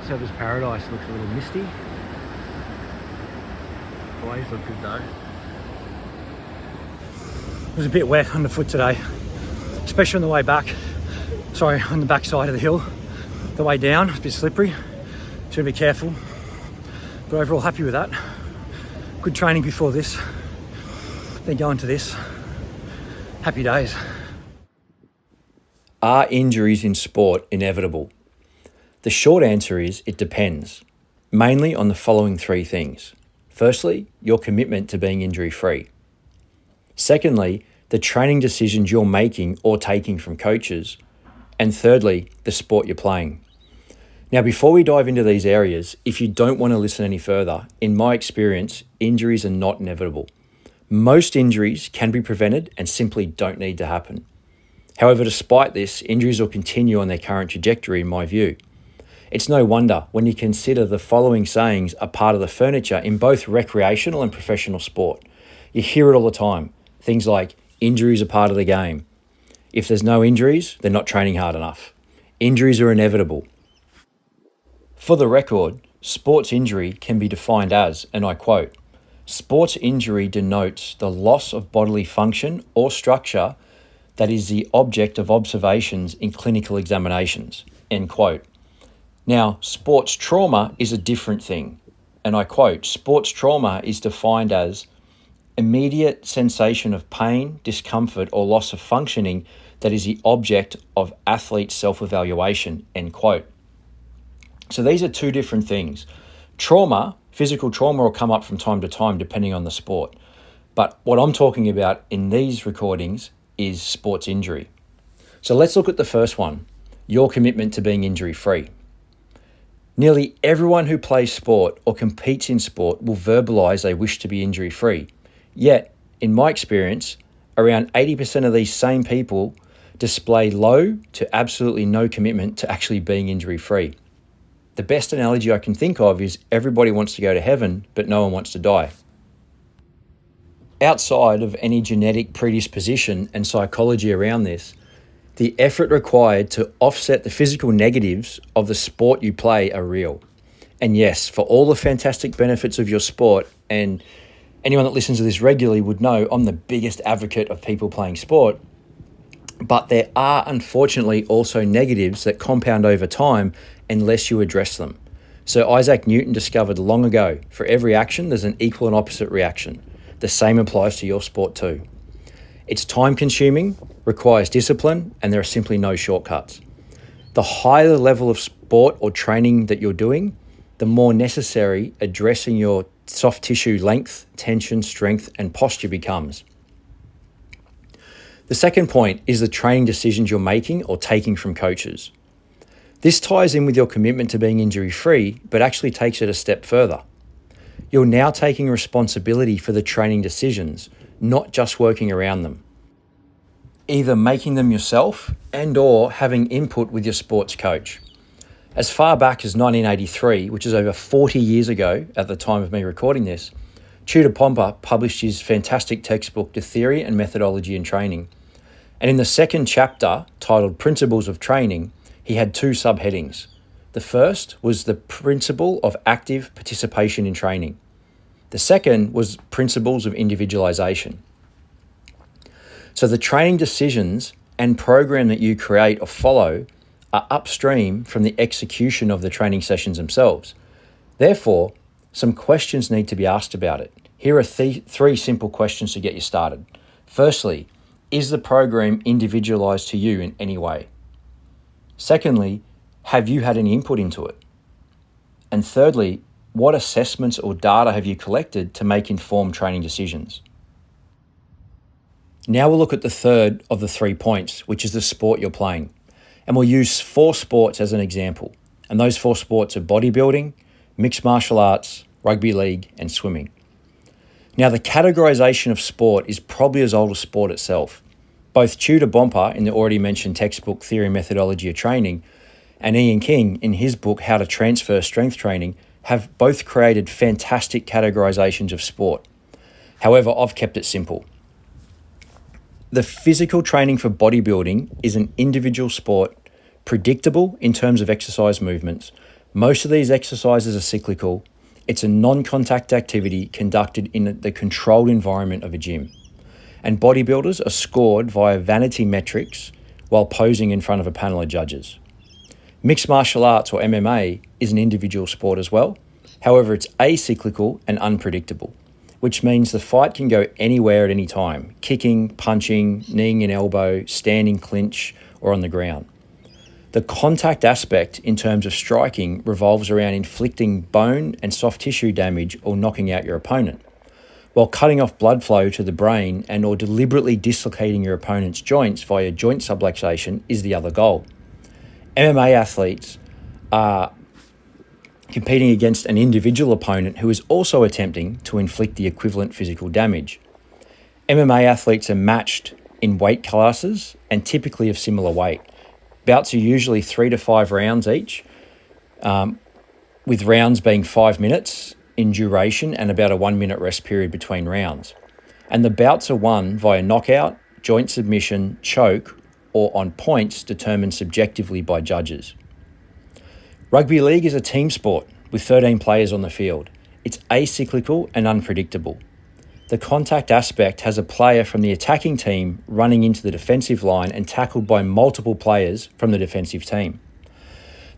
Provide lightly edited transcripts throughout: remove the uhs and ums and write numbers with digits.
Surfer's Paradise looks a little misty. The waves look good though. It was a bit wet underfoot today, especially on the way back. Sorry, on the back side of the hill. The way down, it's a bit slippery. So be careful. But overall, happy with that. Good training before this. Then going to this. Happy days. Are injuries in sport inevitable? The short answer is it depends, mainly on the following three things. Firstly, your commitment to being injury-free. Secondly, the training decisions you're making or taking from coaches. And thirdly, the sport you're playing. Now, before we dive into these areas, if you don't want to listen any further, in my experience, injuries are not inevitable. Most injuries can be prevented and simply don't need to happen. However, despite this, injuries will continue on their current trajectory in my view. It's no wonder when you consider the following sayings are part of the furniture in both recreational and professional sport. You hear it all the time. Things like, injuries are part of the game. If there's no injuries, they're not training hard enough. Injuries are inevitable. For the record, sports injury can be defined as, and I quote, sports injury denotes the loss of bodily function or structure that is the object of observations in clinical examinations, end quote. Now, sports trauma is a different thing, and I quote, sports trauma is defined as immediate sensation of pain, discomfort, or loss of functioning that is the object of athlete self-evaluation, end quote. So these are two different things. Trauma, physical trauma, will come up from time to time depending on the sport. But what I'm talking about in these recordings is sports injury. So let's look at the first one, your commitment to being injury-free. Nearly everyone who plays sport or competes in sport will verbalize they wish to be injury-free. Yet, in my experience, around 80% of these same people display low to absolutely no commitment to actually being injury-free. The best analogy I can think of is everybody wants to go to heaven, but no one wants to die. Outside of any genetic predisposition and psychology around this, the effort required to offset the physical negatives of the sport you play are real. And yes, for all the fantastic benefits of your sport, and anyone that listens to this regularly would know I'm the biggest advocate of people playing sport, but there are unfortunately also negatives that compound over time unless you address them. So Isaac Newton discovered long ago, for every action there's an equal and opposite reaction. The same applies to your sport too. It's time consuming, requires discipline, and there are simply no shortcuts. The higher the level of sport or training that you're doing, the more necessary addressing your soft tissue length, tension, strength, and posture becomes. The second point is the training decisions you're making or taking from coaches. This ties in with your commitment to being injury-free, but actually takes it a step further. You're now taking responsibility for the training decisions, not just working around them. Either making them yourself and or having input with your sports coach. As far back as 1983, which is over 40 years ago at the time of me recording this, Tudor Pomper published his fantastic textbook, The Theory and Methodology in Training. And in the second chapter, titled Principles of Training, he had two subheadings. The first was the principle of active participation in training. The second was principles of individualization. So the training decisions and program that you create or follow are upstream from the execution of the training sessions themselves. Therefore, some questions need to be asked about it. Here are three simple questions to get you started. Firstly, is the program individualized to you in any way? Secondly, have you had any input into it? And thirdly, what assessments or data have you collected to make informed training decisions? Now we'll look at the third of the 3 points, which is the sport you're playing. And we'll use 4 sports as an example. And those 4 sports are bodybuilding, mixed martial arts, rugby league, and swimming. Now, the categorization of sport is probably as old as sport itself. Both Tudor Pomper in the already mentioned textbook Theory and Methodology of Training and Ian King in his book How to Transfer Strength Training have both created fantastic categorizations of sport. However, I've kept it simple. The physical training for bodybuilding is an individual sport, predictable in terms of exercise movements, Most of these exercises are cyclical. It's a non-contact activity conducted in the controlled environment of a gym. And bodybuilders are scored via vanity metrics while posing in front of a panel of judges. Mixed martial arts, or MMA, is an individual sport as well. However, it's acyclical and unpredictable, which means the fight can go anywhere at any time: kicking, punching, kneeing an elbow, standing clinch, or on the ground. The contact aspect in terms of striking revolves around inflicting bone and soft tissue damage or knocking out your opponent, while cutting off blood flow to the brain and or deliberately dislocating your opponent's joints via joint subluxation is the other goal. MMA athletes are competing against an individual opponent who is also attempting to inflict the equivalent physical damage. MMA athletes are matched in weight classes and typically of similar weight. Bouts are usually 3 to 5 rounds each, with rounds being 5 minutes in duration and about a 1 minute rest period between rounds. And the bouts are won via knockout, joint submission, choke, or on points determined subjectively by judges. Rugby league is a team sport with 13 players on the field. It's acyclical and unpredictable. The contact aspect has a player from the attacking team running into the defensive line and tackled by multiple players from the defensive team.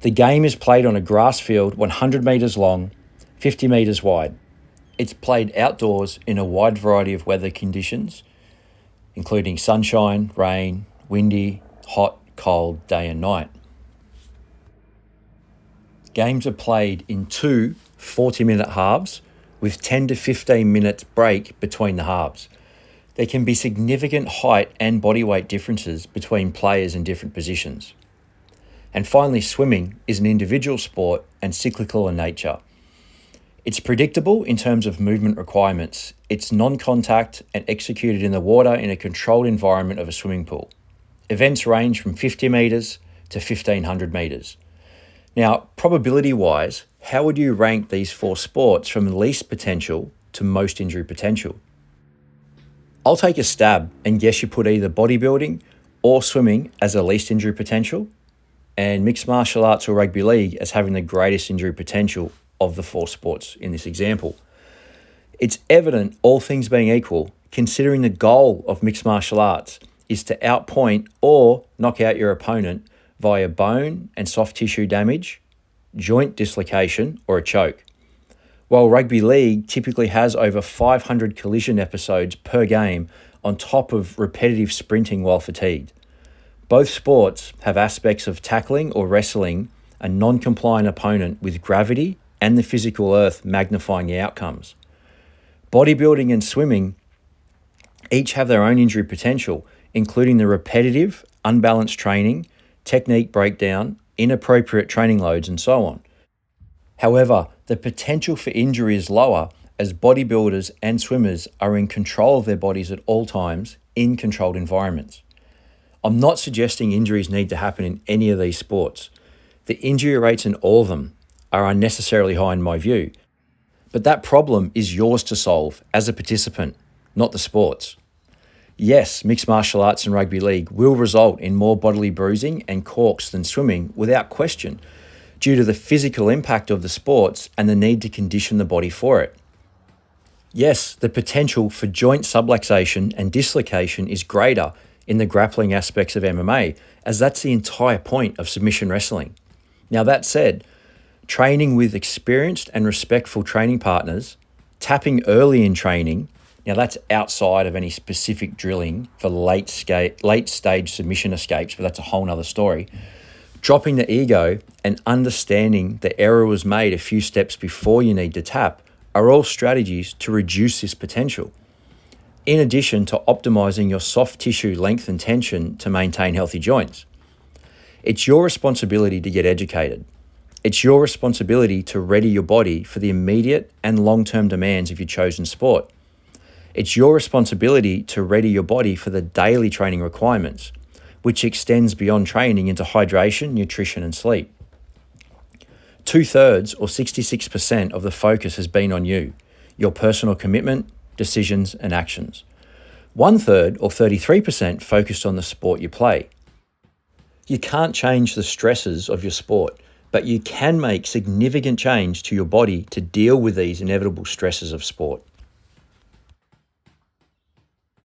The game is played on a grass field 100 metres long, 50 metres wide. It's played outdoors in a wide variety of weather conditions, including sunshine, rain, windy, hot, cold, day and night. Games are played in 2 40-minute halves with 10 to 15 minutes break between the halves. There can be significant height and body weight differences between players in different positions. And finally, swimming is an individual sport and cyclical in nature. It's predictable in terms of movement requirements. It's non-contact and executed in the water in a controlled environment of a swimming pool. Events range from 50 metres to 1,500 metres. Now, probability-wise, how would you rank these 4 sports from least potential to most injury potential? I'll take a stab and guess you put either bodybuilding or swimming as the least injury potential, and mixed martial arts or rugby league as having the greatest injury potential of the 4 sports in this example. It's evident, all things being equal, considering the goal of mixed martial arts is to outpoint or knock out your opponent via bone and soft tissue damage, joint dislocation, or a choke. While rugby league typically has over 500 collision episodes per game on top of repetitive sprinting while fatigued. Both sports have aspects of tackling or wrestling a non-compliant opponent with gravity and the physical earth magnifying the outcomes. Bodybuilding and swimming each have their own injury potential, including the repetitive, unbalanced training, technique breakdown, inappropriate training loads, and so on. However, the potential for injury is lower as bodybuilders and swimmers are in control of their bodies at all times in controlled environments. I'm not suggesting injuries need to happen in any of these sports. The injury rates in all of them are unnecessarily high in my view, but that problem is yours to solve as a participant, not the sports. Yes, mixed martial arts and rugby league will result in more bodily bruising and corks than swimming without question, due to the physical impact of the sports and the need to condition the body for it. Yes, the potential for joint subluxation and dislocation is greater in the grappling aspects of MMA, as that's the entire point of submission wrestling. Now that said, training with experienced and respectful training partners, tapping early in training, now that's outside of any specific drilling for late stage submission escapes, but that's a whole nother story. Dropping the ego and understanding the error was made a few steps before you need to tap are all strategies to reduce this potential, in addition to optimizing your soft tissue length and tension to maintain healthy joints. It's your responsibility to get educated. It's your responsibility to ready your body for the immediate and long-term demands of your chosen sport. It's your responsibility to ready your body for the daily training requirements, which extends beyond training into hydration, nutrition, and sleep. 2/3 or 66% of the focus has been on you, your personal commitment, decisions, and actions. 1/3 or 33% focused on the sport you play. You can't change the stresses of your sport, but you can make significant change to your body to deal with these inevitable stresses of sport.